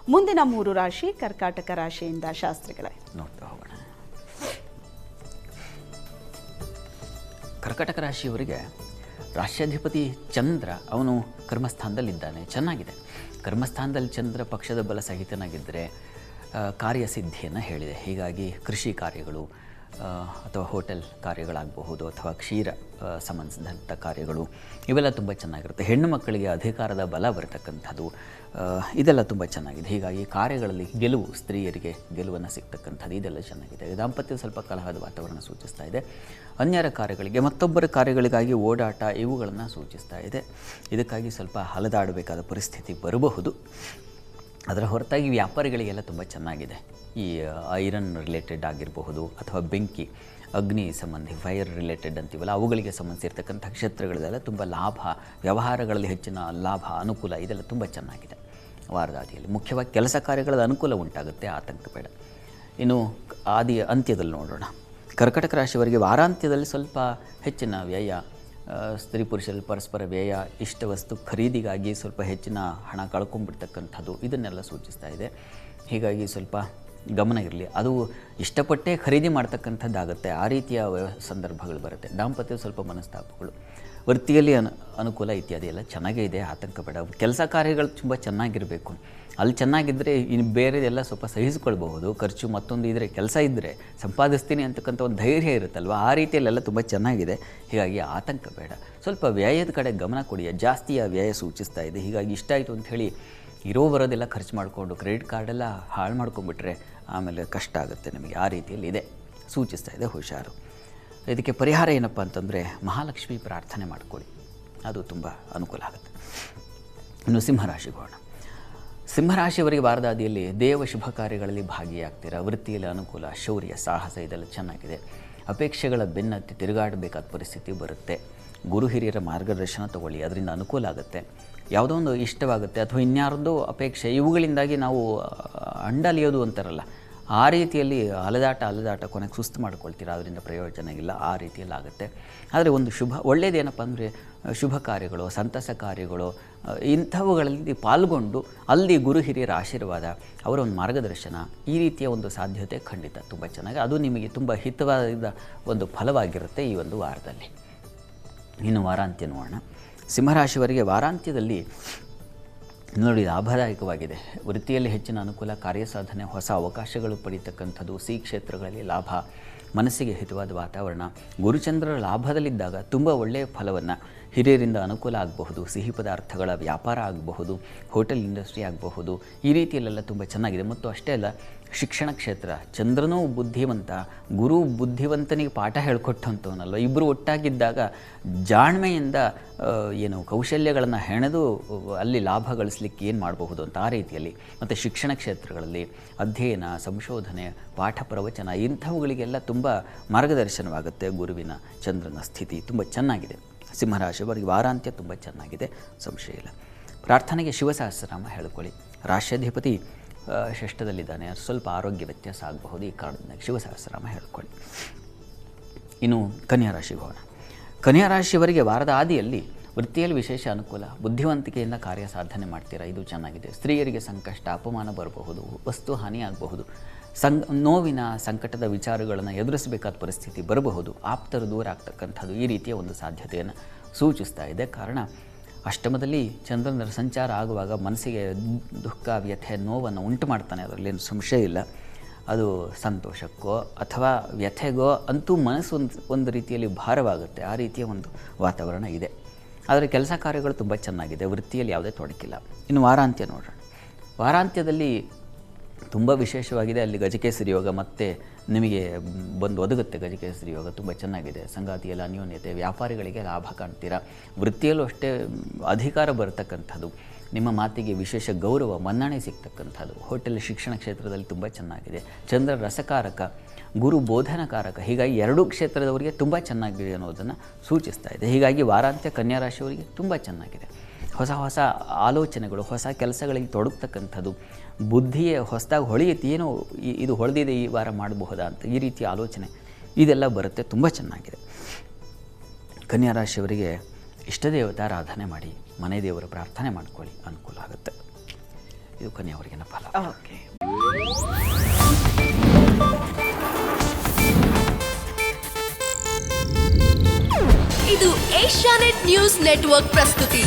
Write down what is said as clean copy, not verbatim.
ಮುಂದಿನ 3 ರಾಶಿ ಕರ್ಕಾಟಕ ರಾಶಿಯಿಂದ ಶಾಸ್ತ್ರಿಗಳೇ ನೋಡ್ತಾ ಹೋಗೋಣ. ಕರ್ಕಾಟಕ ರಾಶಿಯವರಿಗೆ ರಾಶ್ಯಾಧಿಪತಿ ಚಂದ್ರ ಅವನು ಕರ್ಮಸ್ಥಾನದಲ್ಲಿದ್ದಾನೆ, ಚೆನ್ನಾಗಿದೆ. ಕರ್ಮಸ್ಥಾನದಲ್ಲಿ ಚಂದ್ರ ಪಕ್ಷದ ಬಲ ಸಹಿತನಾಗಿದ್ದರೆ ಕಾರ್ಯಸಿದ್ಧಿಯನ್ನು ಹೇಳಿದೆ. ಹೀಗಾಗಿ ಕೃಷಿ ಕಾರ್ಯಗಳು ಅಥವಾ ಹೋಟೆಲ್ ಕಾರ್ಯಗಳಾಗಬಹುದು ಅಥವಾ ಕ್ಷೀರ ಸಂಬಂಧಿಸಿದಂಥ ಕಾರ್ಯಗಳು ಇವೆಲ್ಲ ತುಂಬ ಚೆನ್ನಾಗಿರುತ್ತೆ. ಹೆಣ್ಣು ಮಕ್ಕಳಿಗೆ ಅಧಿಕಾರದ ಬಲ ಬರತಕ್ಕಂಥದ್ದು ಇದೆಲ್ಲ ತುಂಬ ಚೆನ್ನಾಗಿದೆ. ಹೀಗಾಗಿ ಕಾರ್ಯಗಳಲ್ಲಿ ಗೆಲುವು, ಸ್ತ್ರೀಯರಿಗೆ ಗೆಲುವನ್ನು ಸಿಗ್ತಕ್ಕಂಥದ್ದು ಇದೆಲ್ಲ ಚೆನ್ನಾಗಿದೆ. ದಾಂಪತ್ಯ ಸ್ವಲ್ಪ ಕಲಹದ ವಾತಾವರಣ ಸೂಚಿಸ್ತಾ ಇದೆ. ಅನ್ಯರ ಕಾರ್ಯಗಳಿಗೆ, ಮತ್ತೊಬ್ಬರ ಕಾರ್ಯಗಳಿಗಾಗಿ ಓಡಾಟ ಇವುಗಳನ್ನು ಸೂಚಿಸ್ತಾ ಇದೆ. ಇದಕ್ಕಾಗಿ ಸ್ವಲ್ಪ ಹಲದಾಡಬೇಕಾದ ಪರಿಸ್ಥಿತಿ ಬರಬಹುದು. ಅದರ ಹೊರತಾಗಿ ವ್ಯಾಪಾರಿಗಳಿಗೆಲ್ಲ ತುಂಬ ಚೆನ್ನಾಗಿದೆ. ಈ ಐರನ್ ರಿಲೇಟೆಡ್ ಆಗಿರಬಹುದು ಅಥವಾ ಬೆಂಕಿ, ಅಗ್ನಿ ಸಂಬಂಧಿ, ಫೈರ್ ರಿಲೇಟೆಡ್ ಅಂತೀವಲ್ಲ, ಅವುಗಳಿಗೆ ಸಂಬಂಧಿಸಿರ್ತಕ್ಕಂಥ ಕ್ಷೇತ್ರಗಳಲ್ಲೆಲ್ಲ ತುಂಬ ಲಾಭ, ವ್ಯವಹಾರಗಳಲ್ಲಿ ಹೆಚ್ಚಿನ ಲಾಭ, ಅನುಕೂಲ ಇದೆಲ್ಲ ತುಂಬ ಚೆನ್ನಾಗಿದೆ ವಾರದಾದಿಯಲ್ಲಿ. ಮುಖ್ಯವಾಗಿ ಕೆಲಸ ಕಾರ್ಯಗಳ ಅನುಕೂಲ ಉಂಟಾಗುತ್ತೆ, ಆತಂಕ ಬೇಡ. ಇನ್ನು ಅಂತ್ಯದಲ್ಲಿ ನೋಡೋಣ. ಕರ್ಕಾಟಕ ರಾಶಿಯವರಿಗೆ ವಾರಾಂತ್ಯದಲ್ಲಿ ಸ್ವಲ್ಪ ಹೆಚ್ಚಿನ ವ್ಯಯ, ಸ್ತ್ರೀ ಪುರುಷರಲ್ಲಿ ಪರಸ್ಪರ ವ್ಯಯ, ಇಷ್ಟ ವಸ್ತು ಖರೀದಿಗಾಗಿ ಸ್ವಲ್ಪ ಹೆಚ್ಚಿನ ಹಣ ಕಳ್ಕೊಂಡ್ಬಿಡ್ತಕ್ಕಂಥದ್ದು ಇದನ್ನೆಲ್ಲ ಸೂಚಿಸ್ತಾ ಇದೆ. ಹೀಗಾಗಿ ಸ್ವಲ್ಪ ಗಮನ ಇರಲಿ. ಅದು ಇಷ್ಟಪಟ್ಟೇ ಖರೀದಿ ಮಾಡ್ತಕ್ಕಂಥದ್ದಾಗುತ್ತೆ, ಆ ರೀತಿಯ ಸಂದರ್ಭಗಳು ಬರುತ್ತೆ. ದಾಂಪತ್ಯ ಸ್ವಲ್ಪ ಮನಸ್ತಾಪಗಳು, ವೃತ್ತಿಯಲ್ಲಿ ಅನುಕೂಲ ಇತ್ಯಾದಿ ಎಲ್ಲ ಚೆನ್ನಾಗೇ ಇದೆ, ಆತಂಕ ಬೇಡ. ಕೆಲಸ ಕಾರ್ಯಗಳು ತುಂಬ ಚೆನ್ನಾಗಿರಬೇಕು. ಅಲ್ಲಿ ಚೆನ್ನಾಗಿದ್ದರೆ ಇನ್ನು ಬೇರೆದೆಲ್ಲ ಸ್ವಲ್ಪ ಸಹಿಸಿಕೊಳ್ಬಹುದು. ಖರ್ಚು ಮತ್ತೊಂದು ಇದ್ದರೆ, ಕೆಲಸ ಇದ್ದರೆ ಸಂಪಾದಿಸ್ತೀನಿ ಅಂತಕ್ಕಂಥ ಒಂದು ಧೈರ್ಯ ಇರುತ್ತಲ್ವ, ಆ ರೀತಿಯಲ್ಲೆಲ್ಲ ತುಂಬ ಚೆನ್ನಾಗಿದೆ. ಹೀಗಾಗಿ ಆತಂಕ ಬೇಡ. ಸ್ವಲ್ಪ ವ್ಯಯದ ಕಡೆ ಗಮನ ಕೊಡಿ, ಜಾಸ್ತಿಯ ವ್ಯಯ ಸೂಚಿಸ್ತಾ ಇದೆ. ಹೀಗಾಗಿ ಇಷ್ಟ ಆಯಿತು ಅಂಥೇಳಿ ಇರೋ ಬರೋದೆಲ್ಲ ಖರ್ಚು ಮಾಡಿಕೊಂಡು ಕ್ರೆಡಿಟ್ ಕಾರ್ಡೆಲ್ಲ ಹಾಳು ಮಾಡ್ಕೊಂಡ್ಬಿಟ್ರೆ ಆಮೇಲೆ ಕಷ್ಟ ಆಗುತ್ತೆ ನಿಮಗೆ, ಆ ರೀತಿಯಲ್ಲಿ ಇದೆ ಸೂಚಿಸ್ತಾ ಇದೆ. ಹುಷಾರು. ಇದಕ್ಕೆ ಪರಿಹಾರ ಏನಪ್ಪ ಅಂತಂದರೆ ಮಹಾಲಕ್ಷ್ಮಿ ಪ್ರಾರ್ಥನೆ ಮಾಡ್ಕೊಳ್ಳಿ, ಅದು ತುಂಬ ಅನುಕೂಲ ಆಗುತ್ತೆ. ಇನ್ನು ಸಿಂಹರಾಶಿಗೆ ಹೋಗೋಣ. ಸಿಂಹರಾಶಿಯವರಿಗೆ ವಾರದಾದಿಯಲ್ಲಿ ದೇವ ಶುಭ ಕಾರ್ಯಗಳಲ್ಲಿ ಭಾಗಿಯಾಗ್ತೀರಾ. ವೃತ್ತಿಯಲ್ಲಿ ಅನುಕೂಲ, ಶೌರ್ಯ, ಸಾಹಸ ಇದೆಲ್ಲ ಚೆನ್ನಾಗಿದೆ. ಅಪೇಕ್ಷೆಗಳ ಬೆನ್ನತ್ತಿ ತಿರುಗಾಡಬೇಕಾದ ಪರಿಸ್ಥಿತಿ ಬರುತ್ತೆ. ಗುರು ಹಿರಿಯರ ಮಾರ್ಗದರ್ಶನ ತಗೊಳ್ಳಿ, ಅದರಿಂದ ಅನುಕೂಲ ಆಗುತ್ತೆ. ಯಾವುದೋ ಒಂದು ಇಷ್ಟವಾಗುತ್ತೆ ಅಥವಾ ಇನ್ಯಾರದೋ ಅಪೇಕ್ಷೆ, ಇವುಗಳಿಂದಾಗಿ ನಾವು ಅಂಡಲಿಯೋದು ಅಂತಾರಲ್ಲ, ಆ ರೀತಿಯಲ್ಲಿ ಅಲೆದಾಟ ಕೊನೆಗೆ ಸುಸ್ತು ಮಾಡ್ಕೊಳ್ತೀರಾ, ಅದರಿಂದ ಪ್ರಯೋಜನ ಇಲ್ಲ, ಆ ರೀತಿಯಲ್ಲಿ ಆಗುತ್ತೆ. ಆದರೆ ಒಂದು ಒಳ್ಳೆಯದೇನಪ್ಪ ಅಂದರೆ ಶುಭ ಕಾರ್ಯಗಳು, ಸಂತಸ ಕಾರ್ಯಗಳು ಇಂಥವುಗಳಲ್ಲಿ ಪಾಲ್ಗೊಂಡು ಅಲ್ಲಿ ಗುರು ಹಿರಿಯರ ಆಶೀರ್ವಾದ, ಅವರ ಒಂದು ಮಾರ್ಗದರ್ಶನ, ಈ ರೀತಿಯ ಒಂದು ಸಾಧ್ಯತೆ ಖಂಡಿತ ತುಂಬ ಚೆನ್ನಾಗಿ, ಅದು ನಿಮಗೆ ತುಂಬ ಹಿತವಾದ ಒಂದು ಫಲವಾಗಿರುತ್ತೆ ಈ ಒಂದು ವಾರದಲ್ಲಿ. ಇನ್ನು ವಾರಾಂತ್ಯ ನೋಡೋಣ. ಸಿಂಹರಾಶಿಯವರಿಗೆ ವಾರಾಂತ್ಯದಲ್ಲಿ ನೋಡಿ ಲಾಭದಾಯಕವಾಗಿದೆ. ವೃತ್ತಿಯಲ್ಲಿ ಹೆಚ್ಚಿನ ಅನುಕೂಲ, ಕಾರ್ಯಸಾಧನೆ, ಹೊಸ ಅವಕಾಶಗಳು ಪಡೀತಕ್ಕಂಥದ್ದು, ಸಿ ಕ್ಷೇತ್ರಗಳಲ್ಲಿ ಲಾಭ, ಮನಸ್ಸಿಗೆ ಹಿತವಾದ ವಾತಾವರಣ. ಗುರುಚಂದ್ರರ ಲಾಭದಲ್ಲಿದ್ದಾಗ ತುಂಬ ಒಳ್ಳೆಯ ಫಲವನ್ನು, ಹಿರಿಯರಿಂದ ಅನುಕೂಲ ಆಗಬಹುದು, ಸಿಹಿ ಪದಾರ್ಥಗಳ ವ್ಯಾಪಾರ ಆಗಬಹುದು, ಹೋಟೆಲ್ ಇಂಡಸ್ಟ್ರಿ ಆಗಬಹುದು, ಈ ರೀತಿಯಲ್ಲೆಲ್ಲ ತುಂಬ ಚೆನ್ನಾಗಿದೆ. ಮತ್ತು ಅಷ್ಟೇ ಅಲ್ಲ, ಶಿಕ್ಷಣ ಕ್ಷೇತ್ರ, ಚಂದ್ರನೂ ಬುದ್ಧಿವಂತ, ಗುರು ಬುದ್ಧಿವಂತನಿಗೆ ಪಾಠ ಹೇಳ್ಕೊಟ್ಟಂಥವನಲ್ವ, ಇಬ್ಬರು ಒಟ್ಟಾಗಿದ್ದಾಗ ಜಾಣ್ಮೆಯಿಂದ ಕೌಶಲ್ಯಗಳನ್ನು ಹೆಣೆದು ಅಲ್ಲಿ ಲಾಭ ಗಳಿಸಲಿಕ್ಕೆ ಏನು ಮಾಡಬಹುದು ಅಂತ, ಆ ರೀತಿಯಲ್ಲಿ. ಮತ್ತು ಶಿಕ್ಷಣ ಕ್ಷೇತ್ರಗಳಲ್ಲಿ ಅಧ್ಯಯನ, ಸಂಶೋಧನೆ, ಪಾಠ ಪ್ರವಚನ ಇಂಥವುಗಳಿಗೆಲ್ಲ ತುಂಬ ಮಾರ್ಗದರ್ಶನವಾಗುತ್ತೆ. ಗುರುವಿನ ಚಂದ್ರನ ಸ್ಥಿತಿ ತುಂಬ ಚೆನ್ನಾಗಿದೆ. ಸಿಂಹರಾಶಿಯವರಿಗೆ ವಾರಾಂತ್ಯ ತುಂಬ ಚೆನ್ನಾಗಿದೆ, ಸಂಶಯ ಇಲ್ಲ. ಪ್ರಾರ್ಥನೆಗೆ ಶಿವಸಹಸ್ರನಾಮ ಹೇಳ್ಕೊಳ್ಳಿ. ರಾಶ್ಯಾಧಿಪತಿ ಷಷ್ಠದಲ್ಲಿದ್ದಾನೆ, ಸ್ವಲ್ಪ ಆರೋಗ್ಯ ವ್ಯತ್ಯಾಸ ಆಗಬಹುದು, ಈ ಕಾರಣದಿಂದ ಶಿವಸಹಸ್ರನಾಮ ಹೇಳ್ಕೊಳ್ಳಿ. ಇನ್ನು ಕನ್ಯಾ ರಾಶಿಗೆ ಹೋಗೋಣ. ಕನ್ಯಾ ರಾಶಿಯವರಿಗೆ ವಾರದ ಆದಿಯಲ್ಲಿ ವೃತ್ತಿಯಲ್ಲಿ ವಿಶೇಷ ಅನುಕೂಲ, ಬುದ್ಧಿವಂತಿಕೆಯಿಂದ ಕಾರ್ಯ ಸಾಧನೆ ಮಾಡ್ತೀರಾ, ಇದು ಚೆನ್ನಾಗಿದೆ. ಸ್ತ್ರೀಯರಿಗೆ ಸಂಕಷ್ಟ, ಅಪಮಾನ ಬರಬಹುದು, ವಸ್ತು ಹಾನಿ ಆಗಬಹುದು, ನೋವಿನ ಸಂಕಟದ ವಿಚಾರಗಳನ್ನು ಎದುರಿಸಬೇಕಾದ ಪರಿಸ್ಥಿತಿ ಬರಬಹುದು, ಆಪ್ತರು ದೂರ ಆಗ್ತಕ್ಕಂಥದ್ದು, ಈ ರೀತಿಯ ಒಂದು ಸಾಧ್ಯತೆಯನ್ನು ಸೂಚಿಸ್ತಾ ಇದೆ. ಕಾರಣ ಅಷ್ಟಮದಲ್ಲಿ ಚಂದ್ರನ ಸಂಚಾರ ಆಗುವಾಗ ಮನಸ್ಸಿಗೆ ದುಃಖ, ವ್ಯಥೆ, ನೋವನ್ನು ಉಂಟು ಮಾಡ್ತಾನೆ, ಅದರಲ್ಲೇನು ಸಂಶಯ ಇಲ್ಲ. ಅದು ಸಂತೋಷಕ್ಕೋ ಅಥವಾ ವ್ಯಥೆಗೋ ಅಂತೂ ಮನಸ್ಸು ಒಂದು ರೀತಿಯಲ್ಲಿ ಭಾರವಾಗುತ್ತೆ, ಆ ರೀತಿಯ ಒಂದು ವಾತಾವರಣ ಇದೆ. ಆದರೆ ಕೆಲಸ ಕಾರ್ಯಗಳು ತುಂಬ ಚೆನ್ನಾಗಿದೆ, ವೃತ್ತಿಯಲ್ಲಿ ಯಾವುದೇ ತೊಡಕಿಲ್ಲ. ಇನ್ನು ವಾರಾಂತ್ಯ ನೋಡೋಣ. ವಾರಾಂತ್ಯದಲ್ಲಿ ತುಂಬ ವಿಶೇಷವಾಗಿದೆ. ಅಲ್ಲಿ ಗಜಕೇಸರಿ ಯೋಗ ಮತ್ತೆ ನಿಮಗೆ ಬಂದು ಒದಗುತ್ತೆ. ಗಜಕೇಸರಿ ಯೋಗ ತುಂಬ ಚೆನ್ನಾಗಿದೆ. ಸಂಗಾತಿಯಲ್ಲಿ ಅನ್ಯೋನ್ಯತೆ, ವ್ಯಾಪಾರಿಗಳಿಗೆ ಲಾಭ ಕಾಣ್ತೀರಾ. ವೃತ್ತಿಯಲ್ಲೂ ಅಷ್ಟೇ ಅಧಿಕಾರ ಬರತಕ್ಕಂಥದ್ದು, ನಿಮ್ಮ ಮಾತಿಗೆ ವಿಶೇಷ ಗೌರವ, ಮನ್ನಣೆ ಸಿಗ್ತಕ್ಕಂಥದ್ದು. ಹೋಟೆಲ್, ಶಿಕ್ಷಣ ಕ್ಷೇತ್ರದಲ್ಲಿ ತುಂಬ ಚೆನ್ನಾಗಿದೆ. ಚಂದ್ರ ರಸಕಾರಕ, ಗುರು ಬೋಧನಕಾರಕ, ಹೀಗಾಗಿ ಎರಡೂ ಕ್ಷೇತ್ರದವರಿಗೆ ತುಂಬ ಚೆನ್ನಾಗಿದೆ ಅನ್ನೋದನ್ನು ಸೂಚಿಸ್ತಾ ಇದೆ. ಹೀಗಾಗಿ ವಾರಾಂತ್ಯ ಕನ್ಯಾ ರಾಶಿಯವರಿಗೆ ತುಂಬ ಚೆನ್ನಾಗಿದೆ. ಹೊಸ ಹೊಸ ಆಲೋಚನೆಗಳು, ಹೊಸ ಕೆಲಸಗಳಿಗೆ ತೊಡಗ್ತಕ್ಕಂಥದ್ದು, ಬುದ್ಧಿಯೇ ಹೊಸದಾಗಿ ಹೊಳೆಯುತ್ತೆ, ಏನೋ ಇದು ಹೊಳೆದಿದೆ, ಈ ವಾರ ಮಾಡಬಹುದಾ ಅಂತ, ಈ ರೀತಿಯ ಆಲೋಚನೆ ಇದೆಲ್ಲ ಬರುತ್ತೆ, ತುಂಬ ಚೆನ್ನಾಗಿದೆ. ಕನ್ಯಾ ರಾಶಿಯವರಿಗೆ ಇಷ್ಟದೇವತಾರಾಧನೆ ಮಾಡಿ, ಮನೆ ದೇವರ ಪ್ರಾರ್ಥನೆ ಮಾಡ್ಕೊಳ್ಳಿ, ಅನುಕೂಲ ಆಗುತ್ತೆ. ಇದು ಕನ್ಯಾವರಿಗಿನ ಫಲ. ಓಕೆ. ಇದು ಏಷ್ಯಾನೆಟ್ ನ್ಯೂಸ್ ನೆಟ್ವರ್ಕ್ ಪ್ರಸ್ತುತಿ.